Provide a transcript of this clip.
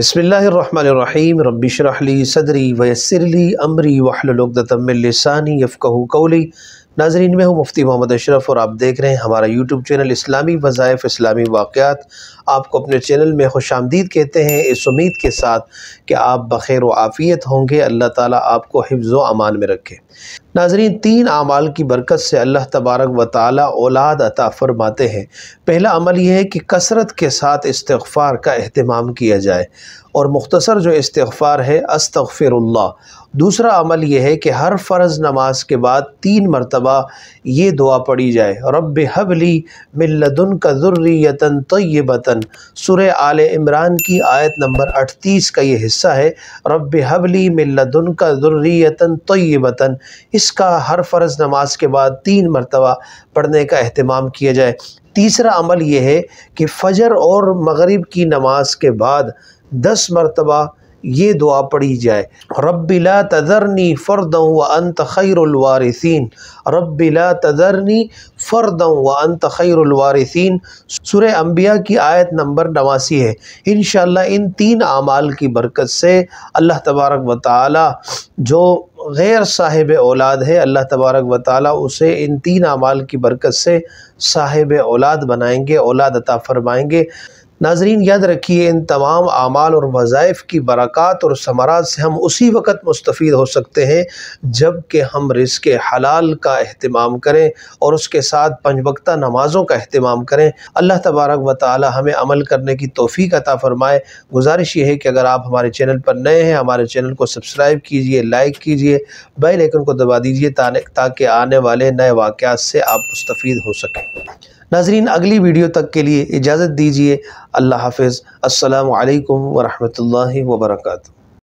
बिस्मिल्लाहिर्रहमानिर्रहीम रब्बि इश्रह ली सदरी वयस्सिर ली अमरी वहलुल उक़दतम मिन लिसानी यफ़क़हू क़ौली। नाज़रीन, मैं हूँ मुफ्ती मोहम्मद अशरफ और आप देख रहे हैं हमारा यूट्यूब चैनल इस्लामी वज़ाइफ़ इस्लामी वाक़यात। आपको अपने चैनल में खुशामदीद कहते हैं, इस उम्मीद के साथ कि आप बख़ैर व आफ़ियत होंगे। अल्लाह ताला आपको हिफ्ज़ व अमान में रखे। नाज़रीन, 3 आमाल की बरकत से अल्लाह तबारक व तआला औलाद अता फ़रमाते हैं। पहला अमल यह है कि कसरत के साथ इस्तिग़फ़ार का एहतमाम किया जाए और मुख्तसर जो इस्तिग़फ़ार है अस्तग़फ़िरुल्लाह। दूसरा अमल यह है कि हर फ़र्ज़ नमाज के बाद 3 मरतबा ये दुआ पढ़ी जाए, रब्बि हबली मिन लदुनका ज़ुर्रियतन तय्यबतन। सूरह आले इमरान की आयत नंबर 38 का ये हिस्सा है, रब्बि हबली मिन लदुनका ज़ुर्रियतन तय्यबतन। इसका हर फ़र्ज़ नमाज के बाद 3 मरतबा पढ़ने का एहतमाम किया जाए। तीसरा अमल यह है कि फ़जर और मग़रिब की नमाज के बाद 10 मरतबा ये दुआ पढ़ी जाए, रब्बि ला तज़रनी फ़र्दन व अंत खैरुल वारिसीन। रब्बि ला तज़रनी फ़र्दन व अंत खैरुल वारिसीन। सूरह अंबिया की आयत नंबर 89 है। इंशाअल्लाह इन 3 आमाल की बरकत से अल्लाह तबारक व तआला जो गैर साहिब औलाद है, अल्लाह तबारक व तआला उसे इन 3 आमाल की बरकत से साहिब औलाद बनाएंगे, औलाद अता फ़रमाएंगे। नाज़रीन, याद रखिए, इन तमाम आमाल और वज़ाइफ़ की बरक़ात और समरात से हम उसी वक़्त मुस्तफ़ीद हो सकते हैं जब कि हम रिज़्क़ हलाल का एहतमाम करें और उसके साथ 5 वक्ता नमाज़ों का एहतमाम करें। अल्लाह तबारक व तआला हमें अमल करने की तौफ़ीक़ अता फ़रमाए। गुज़ारिश ये है कि अगर आप हमारे चैनल पर नए हैं, हमारे चैनल को सब्सक्राइब कीजिए, लाइक कीजिए, बेल आइकन को दबा दीजिए ताकि आने वाले नए वाक़यात से आप मुस्तफ़ीद हो सकें। नाज़रीन, अगली वीडियो तक के लिए इजाज़त दीजिए। अल्लाह हाफ़िज़। अस्सलामु अलैकुम व रहमतुल्लाहि व बरकातुहू।